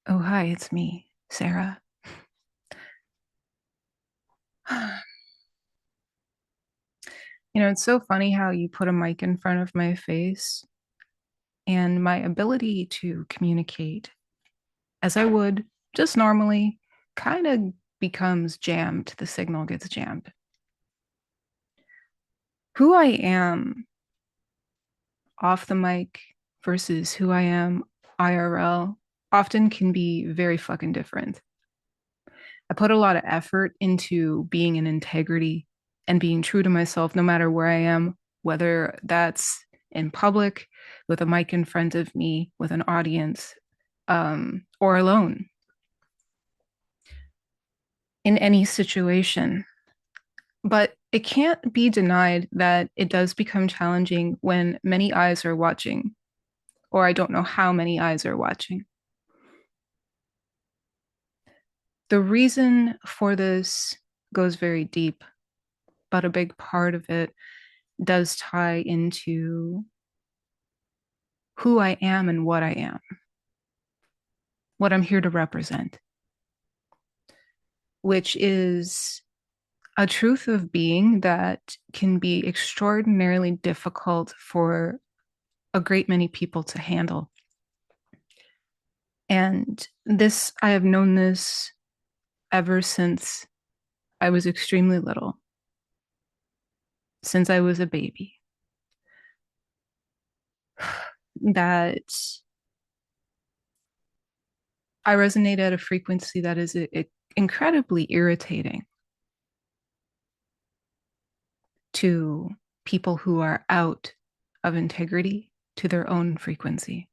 Oh, hi, it's me, Sarah. It's so funny how you put a mic in front of my face and my ability to communicate as I would just normally kind of becomes jammed. The signal gets jammed. Who I am off the mic versus who I am IRL often can be very fucking different. I put a lot of effort into being in integrity and being true to myself no matter where I am, whether that's in public, with a mic in front of me, with an audience, or alone in any situation. But it can't be denied that it does become challenging when many eyes are watching, or I don't know how many eyes are watching. The reason for this goes very deep, but a big part of it does tie into who I am and what I am, what I'm here to represent, which is a truth of being that can be extraordinarily difficult for a great many people to handle. And this, I have known this ever since I was extremely little, since I was a baby, that I resonate at a frequency that is incredibly irritating to people who are out of integrity to their own frequency.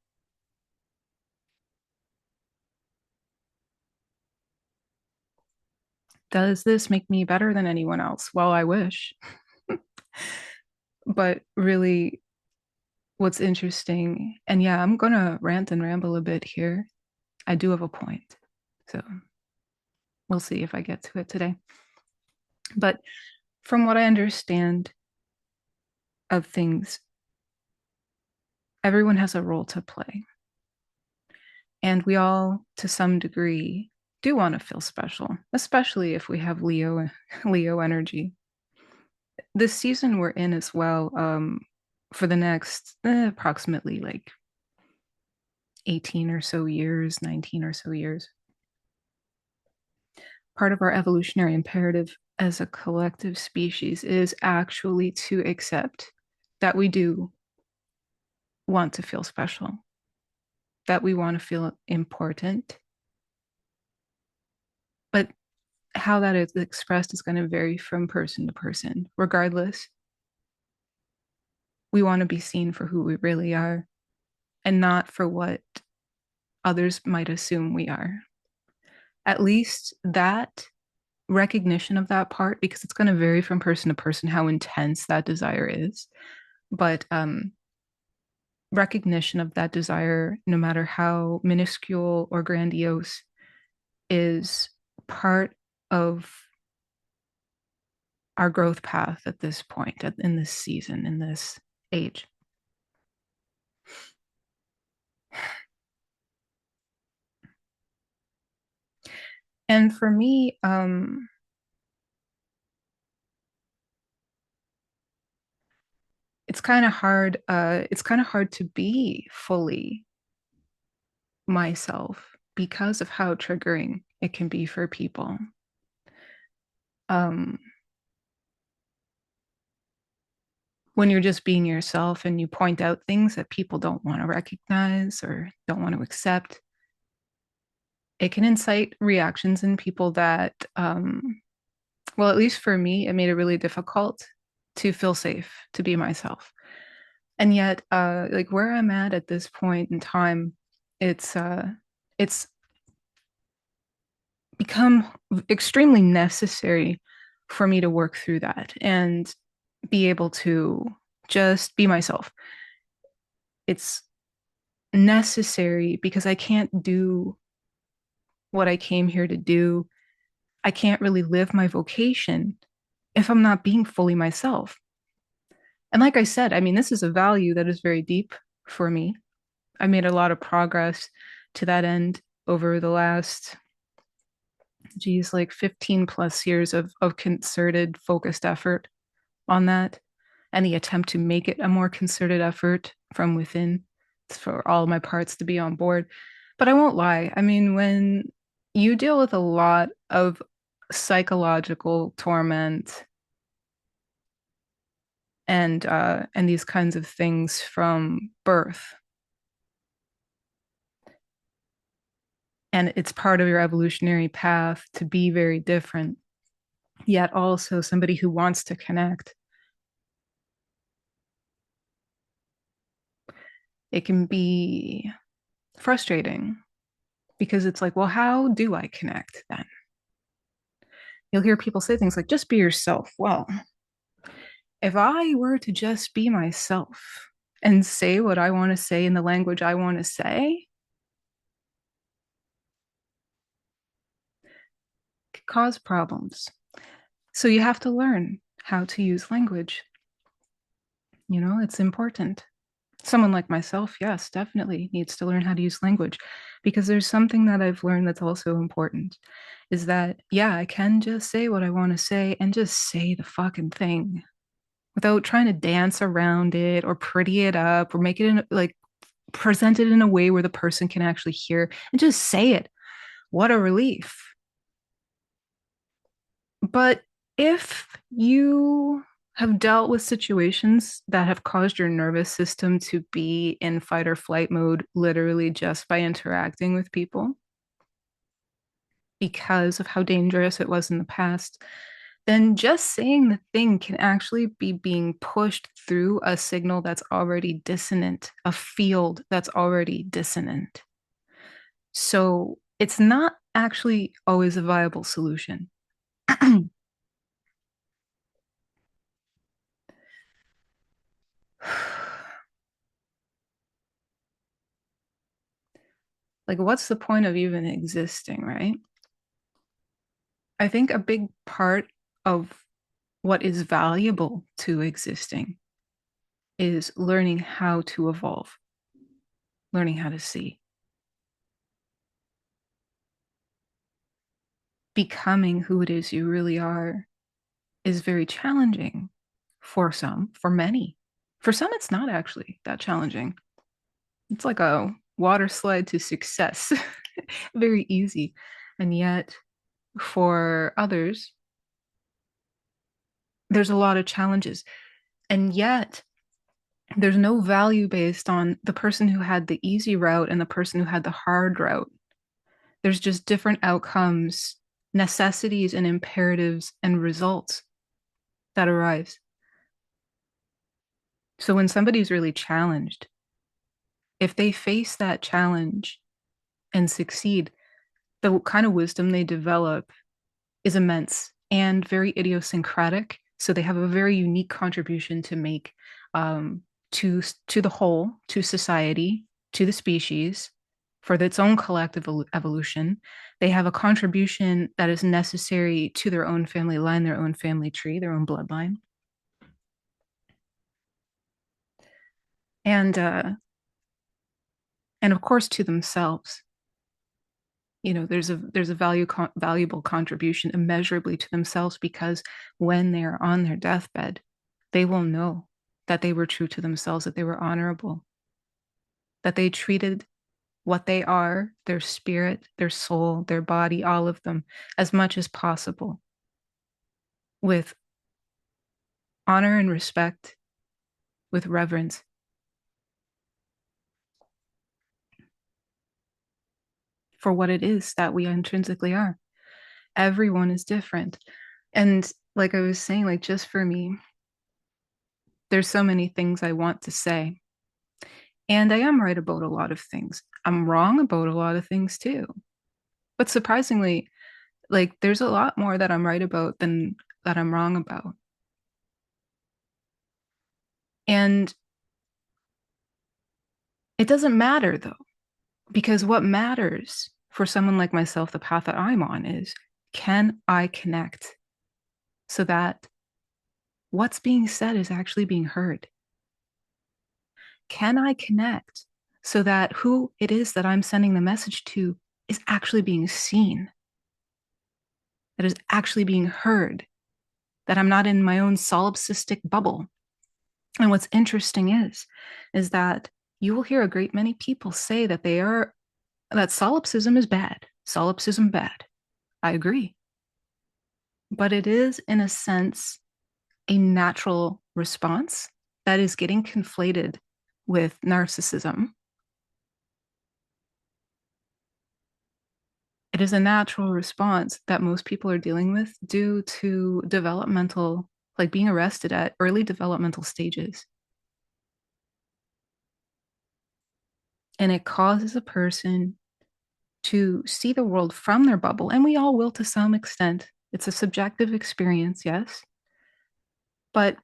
Does this make me better than anyone else? Well, I wish. But really, what's interesting, and yeah, I'm going to rant and ramble a bit here. I do have a point. So we'll see if I get to it today. But from what I understand of things, everyone has a role to play. And we all, to some degree, do want to feel special, especially if we have Leo energy. This season we're in as well, for the next approximately like 18 or so years, 19 or so years. Part of our evolutionary imperative as a collective species is actually to accept that we do want to feel special, that we want to feel important. But how that is expressed is going to vary from person to person. Regardless, we want to be seen for who we really are and not for what others might assume we are. At least that recognition of that part, because it's going to vary from person to person how intense that desire is. But recognition of that desire, no matter how minuscule or grandiose, is part of our growth path at this point, in this season, in this age. And for me, it's kind of hard. It's kind of hard to be fully myself because of how triggering it can be for people. Um, when you're just being yourself and you point out things that people don't want to recognize or don't want to accept, it can incite reactions in people that, well, at least for me, it made it really difficult to feel safe to be myself. And yet, like where I'm at this point in time, it's become extremely necessary for me to work through that and be able to just be myself. It's necessary because I can't do what I came here to do. I can't really live my vocation if I'm not being fully myself. And like I said, I mean, this is a value that is very deep for me. I made a lot of progress to that end over the last, geez, like 15 plus years of concerted, focused effort on that, and the attempt to make it a more concerted effort from within for all my parts to be on board. But I won't lie. I mean, when you deal with a lot of psychological torment and these kinds of things from birth, and it's part of your evolutionary path to be very different, yet also somebody who wants to connect, it can be frustrating because it's like, well, how do I connect then? You'll hear people say things like, just be yourself. Well, if I were to just be myself and say what I want to say in the language I want to say, it could cause problems. So you have to learn how to use language. You know, it's important. Someone like myself, yes, definitely needs to learn how to use language, because there's something that I've learned that's also important is that, yeah, I can just say what I want to say and just say the fucking thing without trying to dance around it or pretty it up or make it in like present it in a way where the person can actually hear and just say it. What a relief. But if you have dealt with situations that have caused your nervous system to be in fight or flight mode, literally just by interacting with people because of how dangerous it was in the past, then just saying the thing can actually be being pushed through a signal that's already dissonant, a field that's already dissonant. So it's not actually always a viable solution. Like, what's the point of even existing, right? I think a big part of what is valuable to existing is learning how to evolve, learning how to see. Becoming who it is you really are is very challenging for some, for many. For some, it's not actually that challenging. It's like a water slide to success, very easy. And yet, for others, there's a lot of challenges. And yet, there's no value based on the person who had the easy route and the person who had the hard route. There's just different outcomes, necessities, and imperatives and results that arise. So when somebody's really challenged, if they face that challenge and succeed, the kind of wisdom they develop is immense and very idiosyncratic. So they have a very unique contribution to make um, to the whole, to society, to the species, for its own collective evolution. They have a contribution that is necessary to their own family line, their own family tree, their own bloodline, and uh, and of course to themselves. You know, there's a valuable contribution immeasurably to themselves, because when they're on their deathbed, they will know that they were true to themselves, that they were honorable, that they treated what they are, their spirit, their soul, their body, all of them, as much as possible, with honor and respect, with reverence, for what it is that we intrinsically are. Everyone is different. And like I was saying, like just for me, there's so many things I want to say. And I am right about a lot of things. I'm wrong about a lot of things too. But surprisingly, like there's a lot more that I'm right about than that I'm wrong about. And it doesn't matter though, because what matters for someone like myself, the path that I'm on, is can I connect so that what's being said is actually being heard? Can I connect so that who it is that I'm sending the message to is actually being seen, that is actually being heard, that I'm not in my own solipsistic bubble. And what's interesting is that you will hear a great many people say that that solipsism is bad. Solipsism bad. I agree. But it is, in a sense, a natural response that is getting conflated with narcissism. It is a natural response that most people are dealing with due to developmental, like being arrested at early developmental stages. And it causes a person to see the world from their bubble. And we all will to some extent. It's a subjective experience, yes. But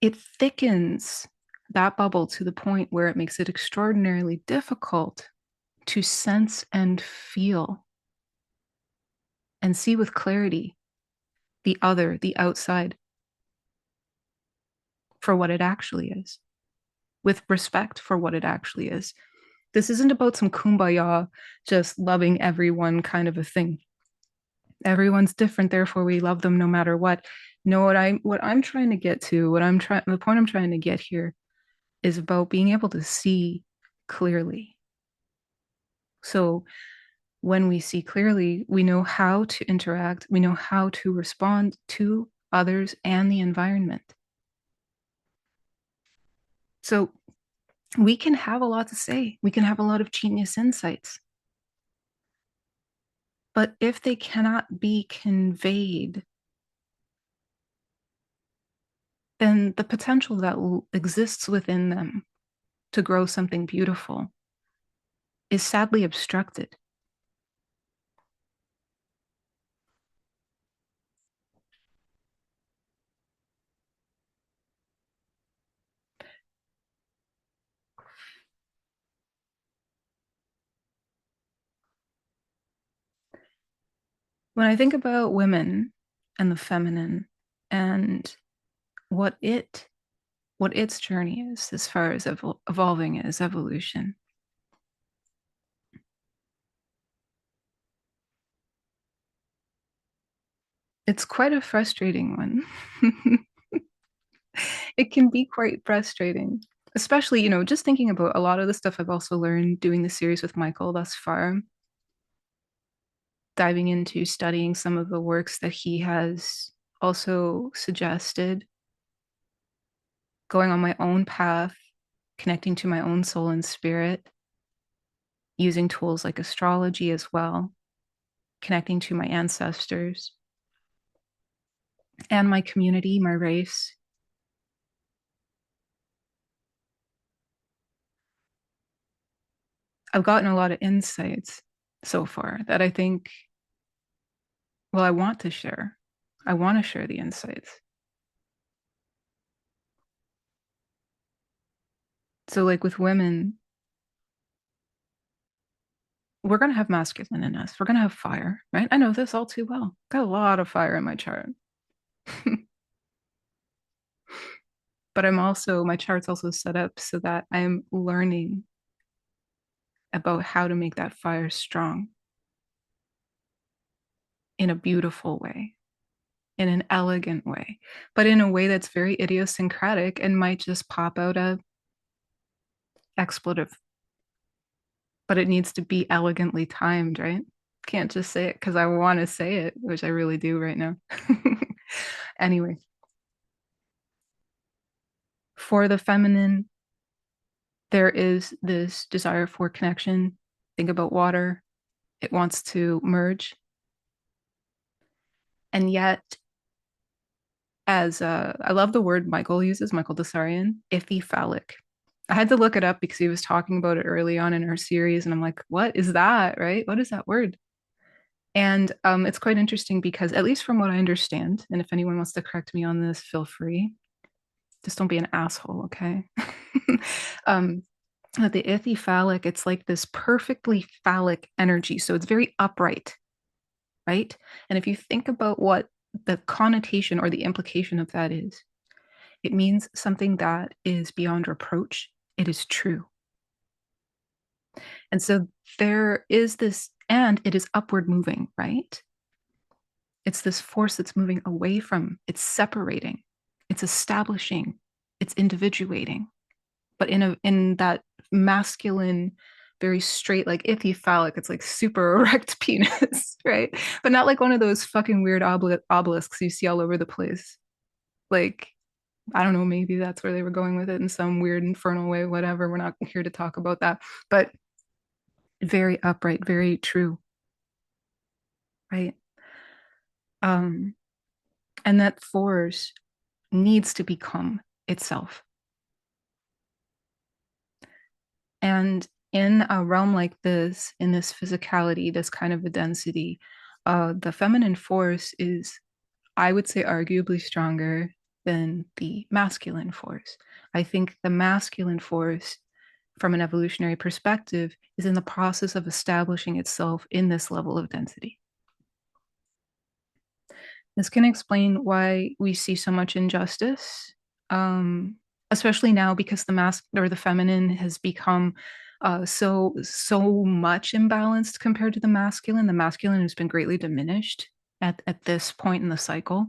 it thickens that bubble to the point where it makes it extraordinarily difficult to sense and feel and see with clarity the other, the outside, for what it actually is, with respect for what it actually is. This isn't about some kumbaya, just loving everyone kind of a thing. Everyone's different, therefore we love them no matter what. No, what I'm trying to get to, the point I'm trying to get here is about being able to see clearly. So when we see clearly, we know how to interact, we know how to respond to others and the environment. So we can have a lot to say, we can have a lot of genius insights. But if they cannot be conveyed, then the potential that exists within them to grow something beautiful is sadly obstructed. When I think about women and the feminine and what it what its journey is as far as evolving as evolution, it's quite a frustrating one. It can be quite frustrating, especially, just thinking about a lot of the stuff I've also learned doing the series with Michael thus far, diving into studying some of the works that he has also suggested, going on my own path, connecting to my own soul and spirit, using tools like astrology as well, connecting to my ancestors and my community, my race. I've gotten a lot of insights so far that I think, well, I want to share. I want to share the insights. So, like with women, we're going to have masculine in us. We're going to have fire, right? I know this all too well. Got a lot of fire in my chart. But my chart's also set up so that I'm learning about how to make that fire strong in a beautiful way, in an elegant way, but in a way that's very idiosyncratic and might just pop out a expletive. But it needs to be elegantly timed, right? Can't just say it because I want to say it, which I really do right now. Anyway, for the feminine, there is this desire for connection. Think about water, it wants to merge. And yet, I love the word Michael uses, Michael Dasarian, ichthyphallic. I had to look it up because he was talking about it early on in our series, and I'm like, what is that, right? What is that word? And it's quite interesting because, at least from what I understand, and if anyone wants to correct me on this, feel free. Just don't be an asshole, okay? um, the ichthyphallic, it's like this perfectly phallic energy. So it's very upright, right? And if you think about what the connotation or the implication of that is, it means something that is beyond reproach. It is true. And so there is this, and it is upward moving, right? It's this force that's moving away from, it's separating, it's establishing, it's individuating, but in that masculine, very straight, like ichthyphallic, it's like super erect penis, right? But not like one of those fucking weird obelisks you see all over the place. Like, I don't know, maybe that's where they were going with it in some weird infernal way, whatever. We're not here to talk about that. But very upright, very true, right? Um, and that force needs to become itself. And in a realm like this, in this physicality, this kind of a density, the feminine force is, I would say, arguably stronger than the masculine force. I think the masculine force, from an evolutionary perspective, is in the process of establishing itself in this level of density. This can explain why we see so much injustice, um, especially now because the mask or the feminine has become so much imbalanced compared to the masculine. The masculine has been greatly diminished at this point in the cycle.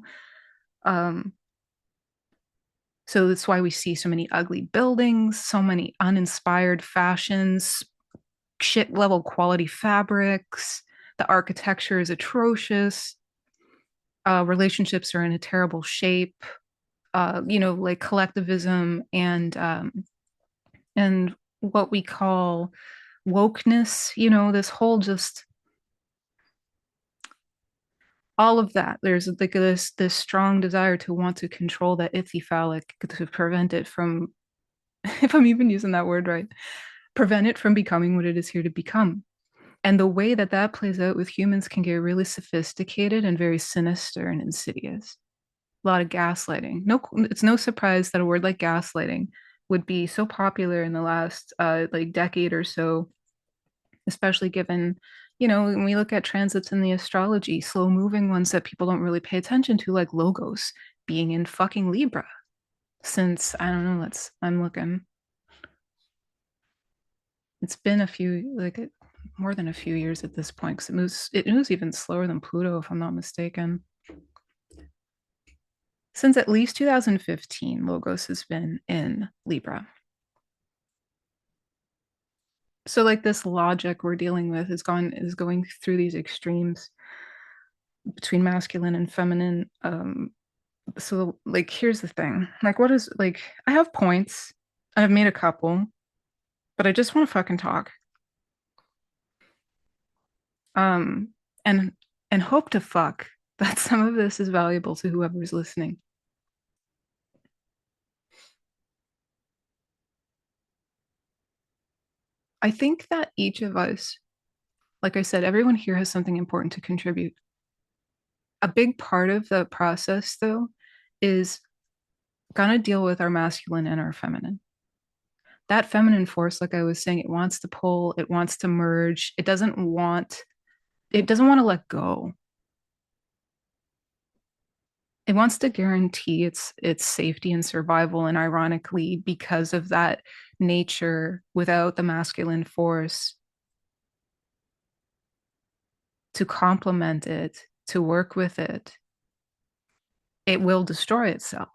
Um, so that's why we see so many ugly buildings, so many uninspired fashions, shit level quality fabrics. The architecture is atrocious. Relationships are in a terrible shape. Like collectivism and what we call wokeness. This whole just all of that. There's like this strong desire to want to control that ichthyphallic to prevent it from, if I'm even using that word right, prevent it from becoming what it is here to become. And the way that that plays out with humans can get really sophisticated and very sinister and insidious. A lot of gaslighting. No, it's no surprise that a word like gaslighting would be so popular in the last like decade or so, especially given, when we look at transits in the astrology, slow moving ones that people don't really pay attention to, like Logos being in fucking Libra since, I don't know, I'm looking. It's been a few, like more than a few years at this point, because it moves even slower than Pluto, if I'm not mistaken. Since at least 2015, Logos has been in Libra. So like this logic we're dealing with is going through these extremes between masculine and feminine. So like here's the thing. Like what is like I have points. I've made a couple, but I just want to fucking talk. Um and and hope to fuck that some of this is valuable to whoever's listening. I think that each of us, like I said, everyone here has something important to contribute. A big part of the process, though, is gonna deal with our masculine and our feminine. That feminine force, like I was saying, it wants to pull, it wants to merge, it doesn't want to let go. It wants to guarantee its safety and survival. And ironically, because of that nature, without the masculine force to complement it, to work with it, it will destroy itself.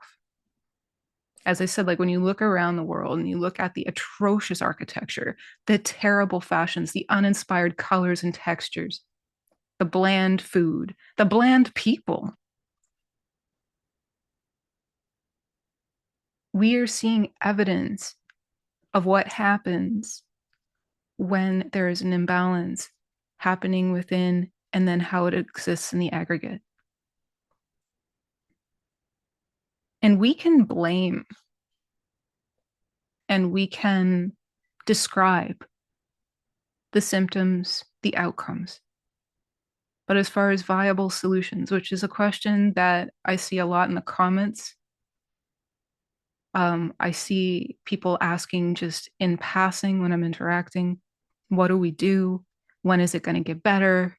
As I said, like when you look around the world and you look at the atrocious architecture, the terrible fashions, the uninspired colors and textures, the bland food, the bland people, we are seeing evidence of what happens when there is an imbalance happening within and then how it exists in the aggregate. And we can blame and we can describe the symptoms, the outcomes. But as far as viable solutions, which is a question that I see a lot in the comments, I see people asking just in passing when I'm interacting, what do we do? When is it going to get better?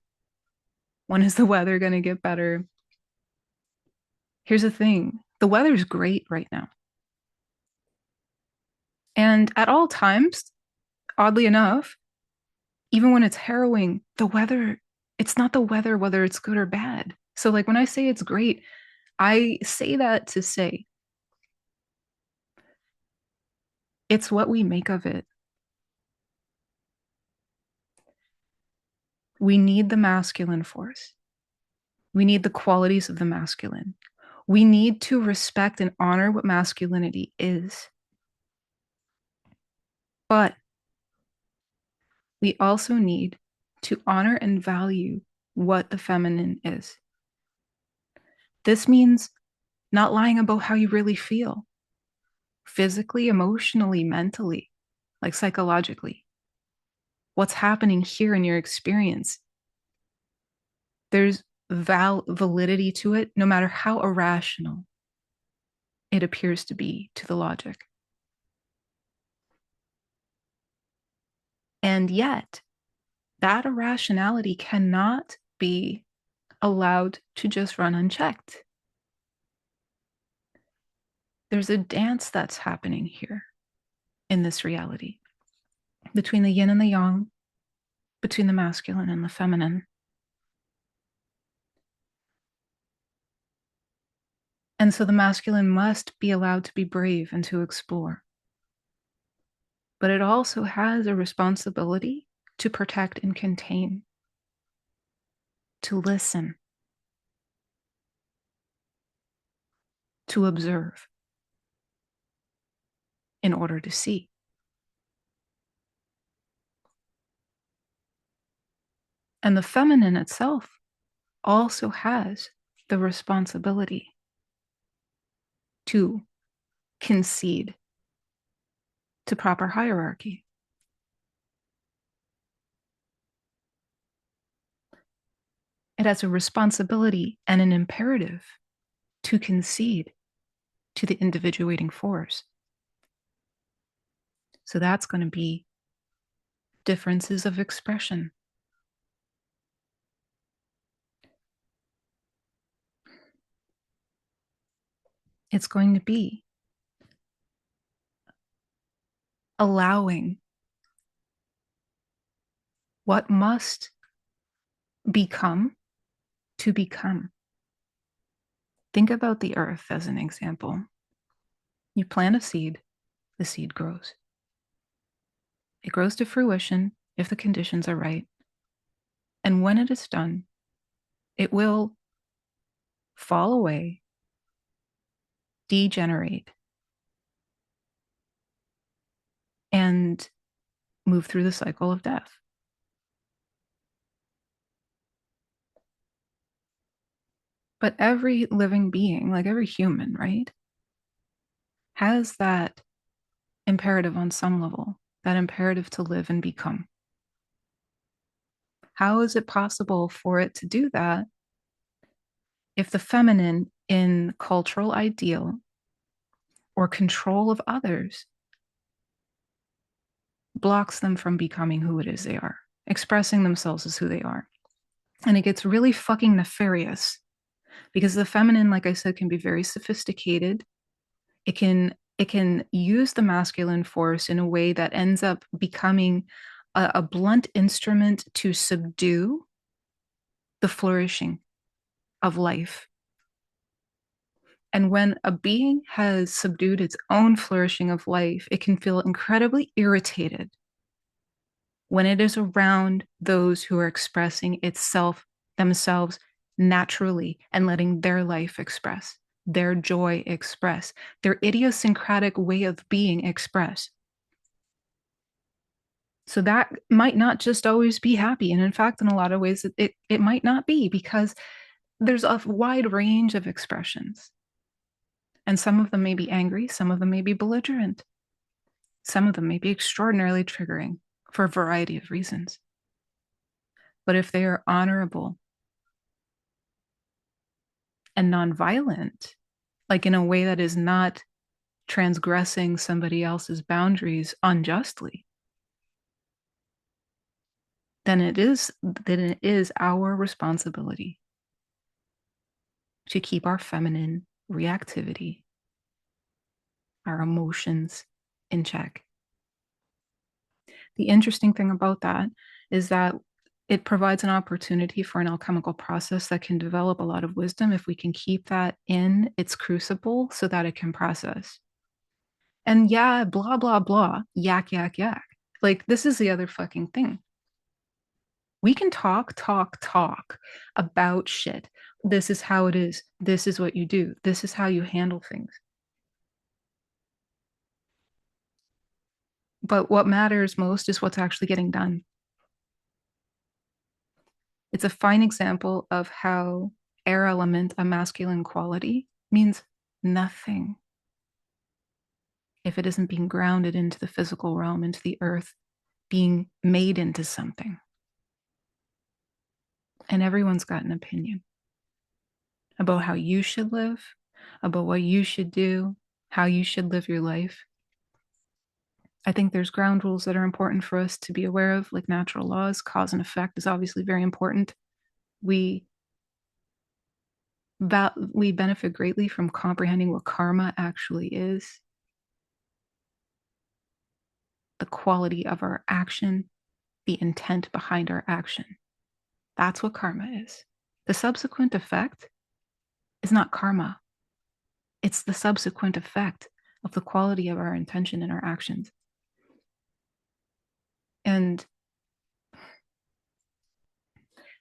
When is the weather going to get better? Here's the thing, the weather's great right now. And at all times, oddly enough, Even when it's harrowing, the weather, it's not the weather, whether it's good or bad. So, like, when I say it's great, I say that to say it's what we make of it. We need the masculine force. We need the qualities of the masculine. We need to respect and honor what masculinity is. But we also need to honor and value what the feminine is. This means not lying about how you really feel, physically, emotionally, mentally, like psychologically. What's happening here in your experience? There's validity to it, no matter how irrational it appears to be to the logic. And yet, that irrationality cannot be allowed to just run unchecked. There's a dance that's happening here in this reality between the yin and the yang, between the masculine and the feminine. And so the masculine must be allowed to be brave and to explore. But it also has a responsibility to protect and contain, to listen, to observe in order to see. And the feminine itself also has the responsibility to concede to proper hierarchy. It has a responsibility and an imperative to concede to the individuating force. So that's going to be differences of expression. It's going to be allowing what must become to become. Think about the earth as an example. You plant a seed, the seed grows. It grows to fruition if the conditions are right. And when it is done, it will fall away, degenerate, and move through the cycle of death. But every living being, like every human, right, has that imperative on some level, that imperative to live and become. How is it possible for it to do that if the feminine in cultural ideal or control of others blocks them from becoming who it is they are, expressing themselves as who they are? And it gets really fucking nefarious because the feminine, like I said, can be very sophisticated. It can use the masculine force in a way that ends up becoming a blunt instrument to subdue the flourishing of life. And when a being has subdued its own flourishing of life, it can feel incredibly irritated when it is around those who are expressing itself, themselves naturally and letting their life express, their joy express, their idiosyncratic way of being express. So that might not just always be happy. And in fact, in a lot of ways, it might not be, because there's a wide range of expressions. And some of them may be angry, some of them may be belligerent, some of them may be extraordinarily triggering for a variety of reasons. But if they are honorable and nonviolent, like in a way that is not transgressing somebody else's boundaries unjustly, then it is our responsibility to keep our feminine reactivity, our emotions in check. The interesting thing about that is that it provides an opportunity for an alchemical process that can develop a lot of wisdom if we can keep that in its crucible so that it can process. And yeah, blah, blah, blah, yak, yak, yak. Like, this is the other fucking thing. We can talk about shit. This is how it is. This is what you do. This is how you handle things. But what matters most is what's actually getting done. It's a fine example of how air element, a masculine quality, means nothing if it isn't being grounded into the physical realm, into the earth, being made into something. And everyone's got an opinion about how you should live, about what you should do, how you should live your life. I think there's ground rules that are important for us to be aware of, like natural laws. Cause and effect is obviously very important. We we benefit greatly from comprehending what karma actually is, the quality of our action, the intent behind our action. That's what karma is. The subsequent effect is not karma. It's the subsequent effect of the quality of our intention and our actions. And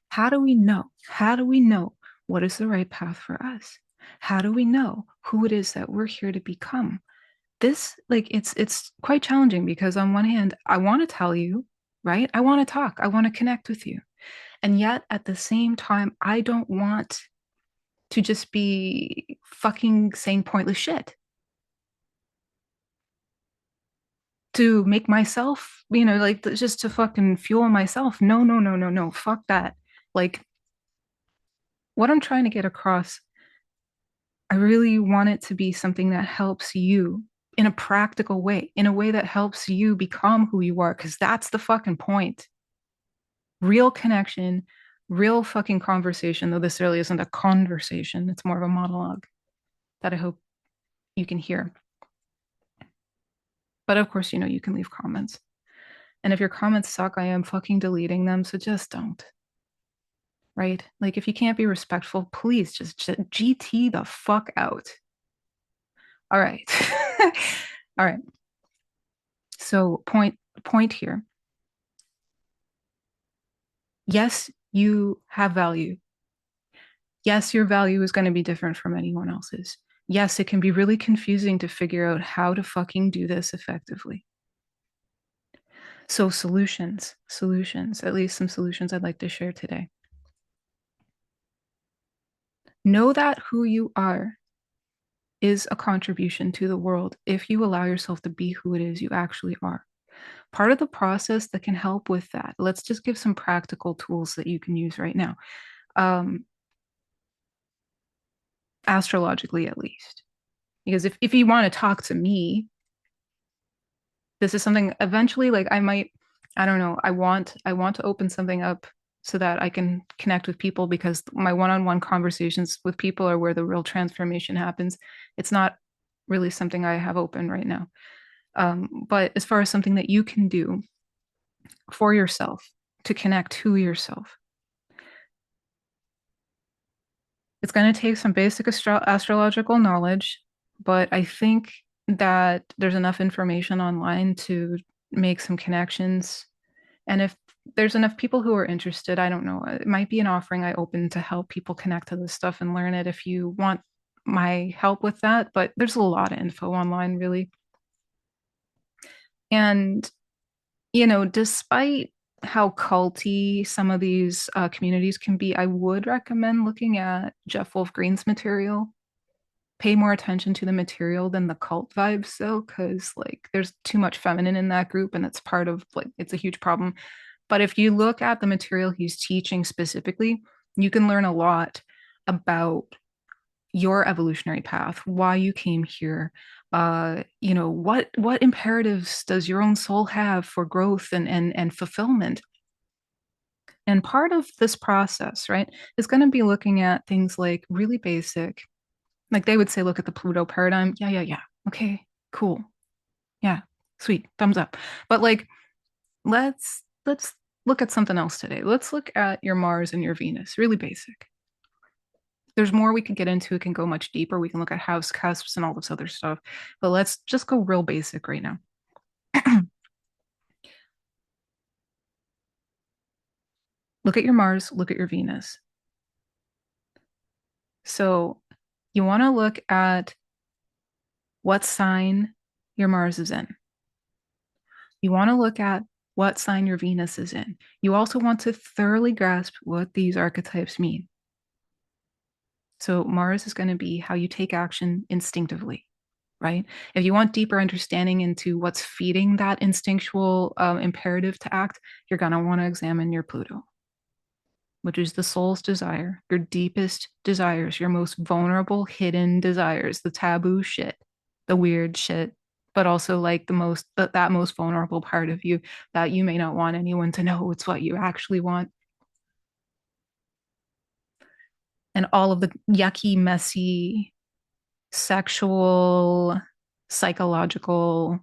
how do we know? How do we know what is the right path for us? How do we know who it is that we're here to become? This, like, it's quite challenging because on one hand, I want to tell you, right? I want to talk, I want to connect with you. And yet at the same time, I don't want to just be fucking saying pointless shit to make myself, like just to fucking fuel myself. No, no, no, no, no. Fuck that. Like, what I'm trying to get across, I really want it to be something that helps you in a practical way, in a way that helps you become who you are, because that's the fucking point. Real connection, real fucking conversation, though this really isn't a conversation, it's more of a monologue that I hope you can hear. But of course, you can leave comments. And if your comments suck, I am fucking deleting them. So just don't. Right? Like, if you can't be respectful, please just GT the fuck out. All right. All right. So point here. Yes, you have value. Yes, your value is going to be different from anyone else's. Yes, it can be really confusing to figure out how to fucking do this effectively. So solutions, at least some solutions I'd like to share today. Know that who you are is a contribution to the world if you allow yourself to be who it is you actually are. Part of the process that can help with that, let's just give some practical tools that you can use right now, astrologically at least. Because if you want to talk to me, this is something eventually, like, I don't know, I want to open something up so that I can connect with people, because my one-on-one conversations with people are where the real transformation happens. It's not really something I have open right now. But as far as something that you can do for yourself to connect to yourself, it's going to take some basic astrological knowledge, but I think that there's enough information online to make some connections. And if there's enough people who are interested, I don't know, it might be an offering I open to help people connect to this stuff and learn it if you want my help with that. But there's a lot of info online, really. And, despite how culty some of these communities can be, I would recommend looking at Jeff Wolf Green's material. Pay more attention to the material than the cult vibes, though, because, like, there's too much feminine in that group, and it's part of, like, it's a huge problem. But if you look at the material he's teaching specifically, you can learn a lot about your evolutionary path, why you came here, what imperatives does your own soul have for growth and fulfillment. And part of this process, right, is going to be looking at things like really basic, like they would say, look at the Pluto paradigm. Yeah. Okay, cool. Yeah, sweet. Thumbs up. But, like, let's look at something else today. Let's look at your Mars and your Venus. Really basic. There's more we could get into. It can go much deeper. We can look at house cusps and all this other stuff. But let's just go real basic right now. Look at your Mars, look at your Venus. So you want to look at what sign your Mars is in. You want to look at what sign your Venus is in. You also want to thoroughly grasp what these archetypes mean. So Mars is going to be how you take action instinctively, right? If you want deeper understanding into what's feeding that instinctual imperative to act, you're going to want to examine your Pluto, which is the soul's desire, your deepest desires, your most vulnerable, hidden desires, the taboo shit, the weird shit, but also like that most vulnerable part of you that you may not want anyone to know it's what you actually want. And all of the yucky, messy, sexual, psychological,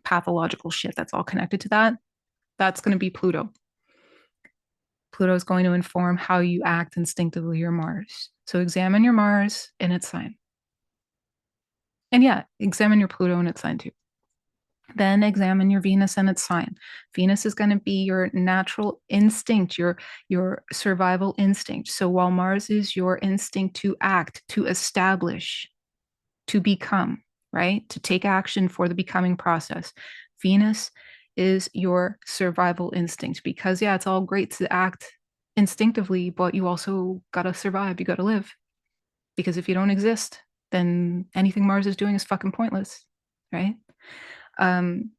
pathological shit that's all connected to that, that's going to be Pluto. Pluto is going to inform how you act instinctively your Mars. So examine your Mars in its sign. And yeah, examine your Pluto in its sign too. Then examine your Venus and its sign. Venus is going to be your natural instinct, your survival instinct. So while Mars is your instinct to act, to establish, to become, right? To take action for the becoming process. Venus is your survival instinct because yeah, it's all great to act instinctively, but you also got to survive, you got to live. Because if you don't exist, then anything Mars is doing is fucking pointless, right? Um,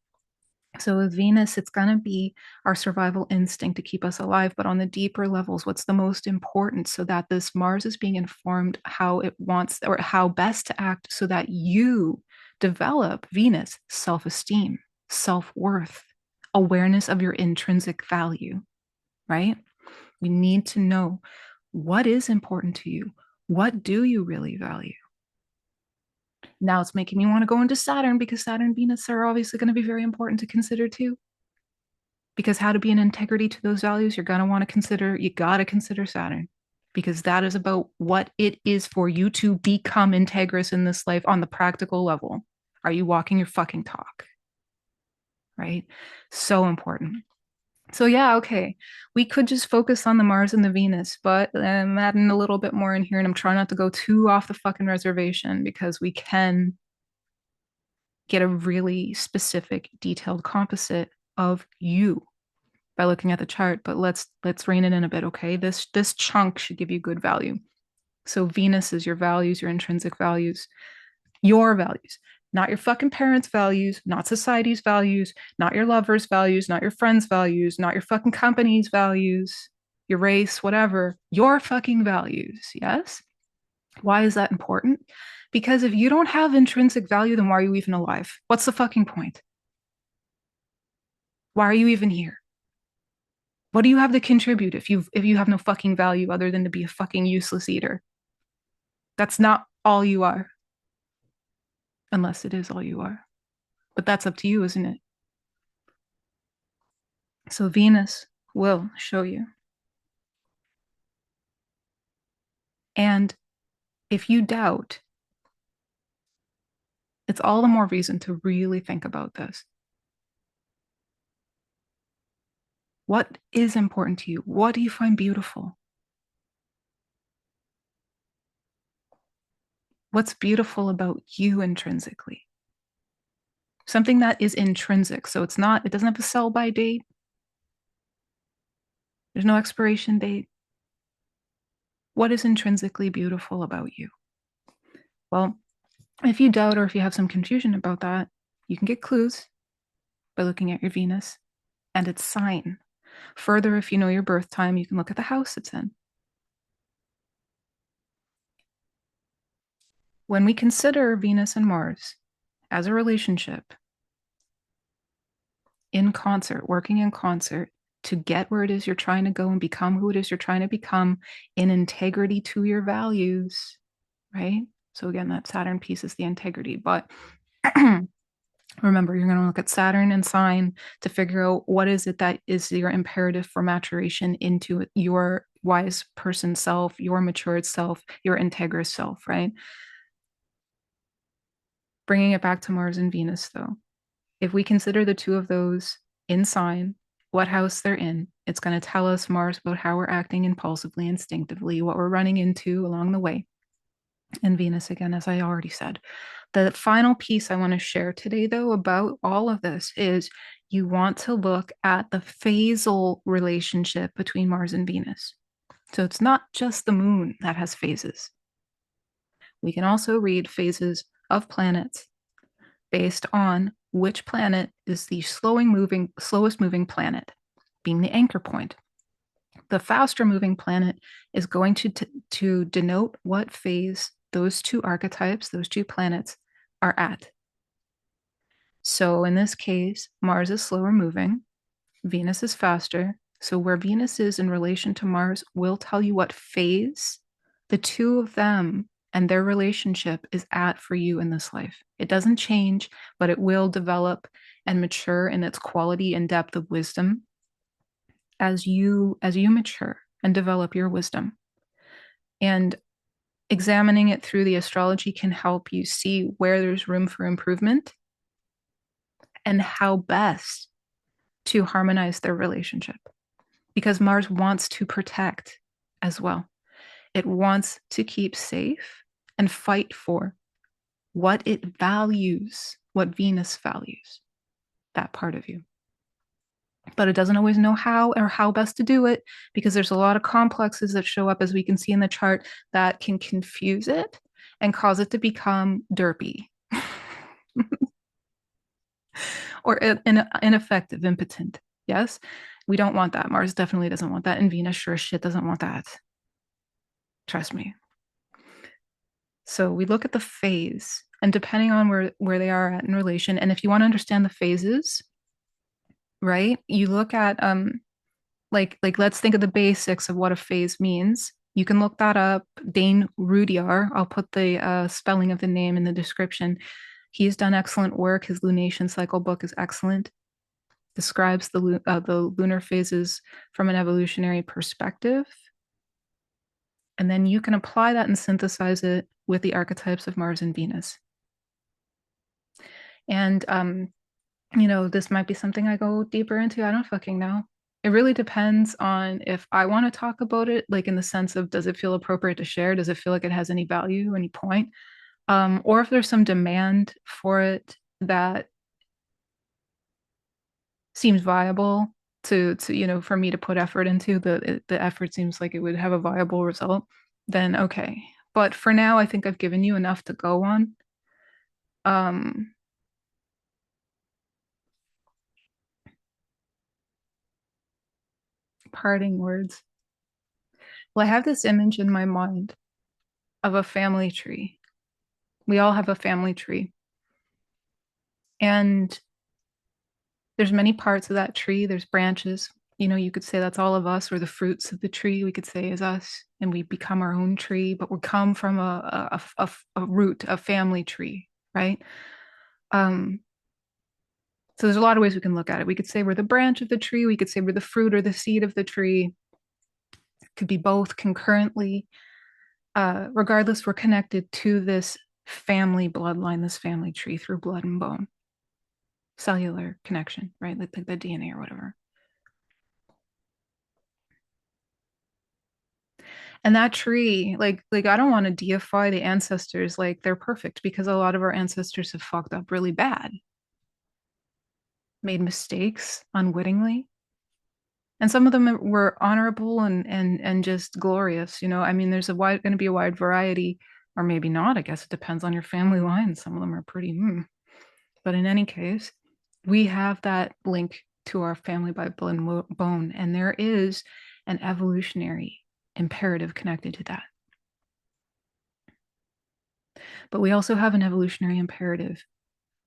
so with Venus, it's going to be our survival instinct to keep us alive. But on the deeper levels, what's the most important so that this Mars is being informed how it wants or how best to act so that you develop Venus self-esteem, self-worth, awareness of your intrinsic value, right? We need to know what is important to you. What do you really value? Now it's making me want to go into Saturn because Saturn and Venus are obviously going to be very important to consider too. Because how to be in integrity to those values, you're going to want to consider, you got to consider Saturn because that is about what it is for you to become integrous in this life on the practical level. Are you walking your fucking talk? Right? So important. So yeah, okay. We could just focus on the Mars and the Venus, but I'm adding a little bit more in here and I'm trying not to go too off the fucking reservation because we can get a really specific, detailed composite of you by looking at the chart. But let's rein it in a bit, okay? This chunk should give you good value. So Venus is your values, your intrinsic values, your values, not your fucking parents' values, not society's values, not your lover's values, not your friends' values, not your fucking company's values, your race, whatever, your fucking values. Yes? Why is that important? Because if you don't have intrinsic value, then why are you even alive? What's the fucking point? Why are you even here? What do you have to contribute if you have no fucking value other than to be a fucking useless eater? That's not all you are. Unless it is all you are. But that's up to you, isn't it? So Venus will show you. And if you doubt, it's all the more reason to really think about this. What is important to you? What do you find beautiful? What's beautiful about you intrinsically? Something that is intrinsic. So it doesn't have a sell by date. There's no expiration date. What is intrinsically beautiful about you? Well, if you doubt or if you have some confusion about that, you can get clues by looking at your Venus and its sign. Further, if you know your birth time, you can look at the house it's in. When we consider Venus and Mars as a relationship in concert, working in concert to get where it is you're trying to go and become who it is you're trying to become in integrity to your values, right? So again, that Saturn piece is the integrity, but Remember, you're going to look at Saturn and sign to figure out what is it that is your imperative for maturation into your wise person self, your matured self, your integrous self, right? Bringing it back to Mars and Venus, though, if we consider the two of those in sign, what house they're in, it's going to tell us, Mars, about how we're acting impulsively, instinctively, what we're running into along the way. And Venus, again, as I already said. The final piece I want to share today, though, about all of this is you want to look at the phasal relationship between Mars and Venus. So it's not just the moon that has phases. We can also read phases of planets based on which planet is the slowest moving planet, being the anchor point. The faster moving planet is going to denote what phase those two archetypes, those two planets, are at. So in this case, Mars is slower moving, Venus is faster. So where Venus is in relation to Mars will tell you what phase the two of them and their relationship is at for you in this life. It doesn't change, but it will develop and mature in its quality and depth of wisdom as you mature and develop your wisdom. And examining it through the astrology can help you see where there's room for improvement and how best to harmonize their relationship. Because Mars wants to protect as well. It wants to keep safe and fight for what it values, what Venus values, that part of you. But it doesn't always know how or how best to do it because there's a lot of complexes that show up, as we can see in the chart, that can confuse it and cause it to become derpy or ineffective, impotent. Yes, we don't want that. Mars definitely doesn't want that. And Venus sure as shit doesn't want that. Trust me. So we look at the phase, and depending on where they are at in relation, and if you want to understand the phases, right, you look at like let's think of the basics of what a phase means. You can look that up. Dane Rudhyar, I'll put the spelling of the name in the description. He's done excellent work. His lunation cycle book is excellent. Describes the lunar phases from an evolutionary perspective. And then you can apply that and synthesize it with the archetypes of Mars and Venus. And this might be something I go deeper into. I don't fucking know. It really depends on if I want to talk about it, like in the sense of, does it feel appropriate to share? Does it feel like it has any value, any point? Or if there's some demand for it that seems viable to for me to put effort into, the effort seems like it would have a viable result, then okay. But for now, I think I've given you enough to go on. Parting words. Well, I have this image in my mind of a family tree. We all have a family tree. And there's many parts of that tree. There's branches. You could say that's all of us, or the fruits of the tree, we could say, is us. And we become our own tree, but we come from a root, a family tree, right? So there's a lot of ways we can look at it. We could say we're the branch of the tree. We could say we're the fruit or the seed of the tree. It could be both concurrently. Regardless, we're connected to this family bloodline, this family tree through blood and bone, cellular connection, right? Like the DNA or whatever. And that tree, like I don't want to deify the ancestors like they're perfect, because a lot of our ancestors have fucked up really bad, made mistakes unwittingly. And some of them were honorable and just glorious. I mean, there's going to be a wide variety, or maybe not. I guess it depends on your family line. Some of them are pretty. But in any case, we have that link to our family by blood and bone, and there is an evolutionary imperative connected to that. But we also have an evolutionary imperative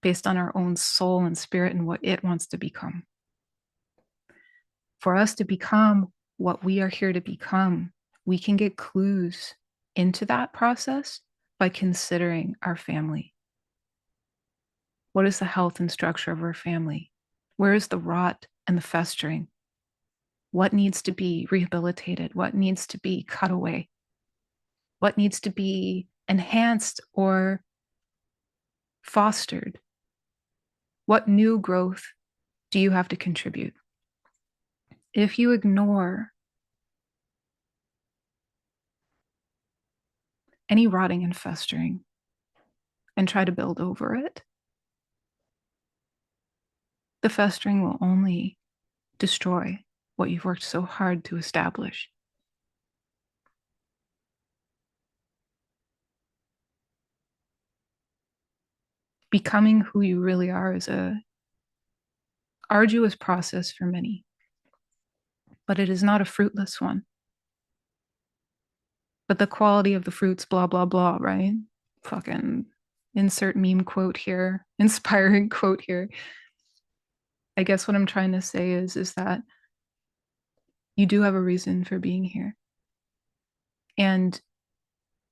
based on our own soul and spirit and what it wants to become. For us to become what we are here to become, we can get clues into that process by considering our family. What is the health and structure of our family? Where is the rot and the festering? What needs to be rehabilitated? What needs to be cut away? What needs to be enhanced or fostered? What new growth do you have to contribute? If you ignore any rotting and festering and try to build over it, the festering will only destroy what you've worked so hard to establish. Becoming who you really are is a arduous process for many, but it is not a fruitless one. But the quality of the fruits, blah, blah, blah, right? Fucking insert meme quote here, inspiring quote here. I guess what I'm trying to say is that you do have a reason for being here. And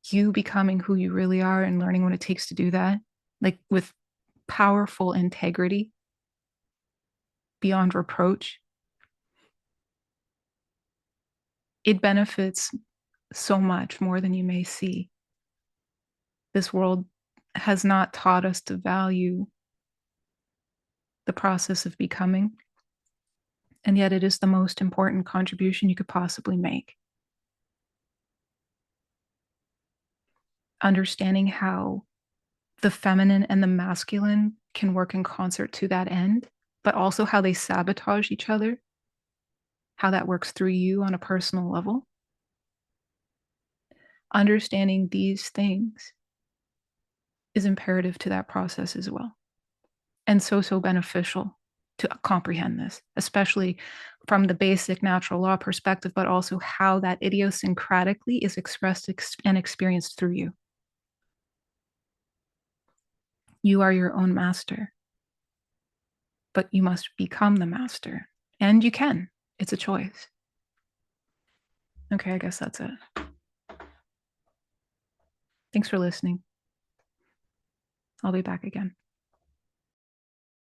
you becoming who you really are and learning what it takes to do that, like with powerful integrity beyond reproach, it benefits so much more than you may see. This world has not taught us to value the process of becoming, and yet it is the most important contribution you could possibly make. Understanding how the feminine and the masculine can work in concert to that end, but also how they sabotage each other, how that works through you on a personal level. Understanding these things is imperative to that process as well. And so beneficial to comprehend this, especially from the basic natural law perspective, but also how that idiosyncratically is expressed and experienced through you. You are your own master, but you must become the master. And you can. It's a choice. Okay, I guess that's it. Thanks for listening. I'll be back again.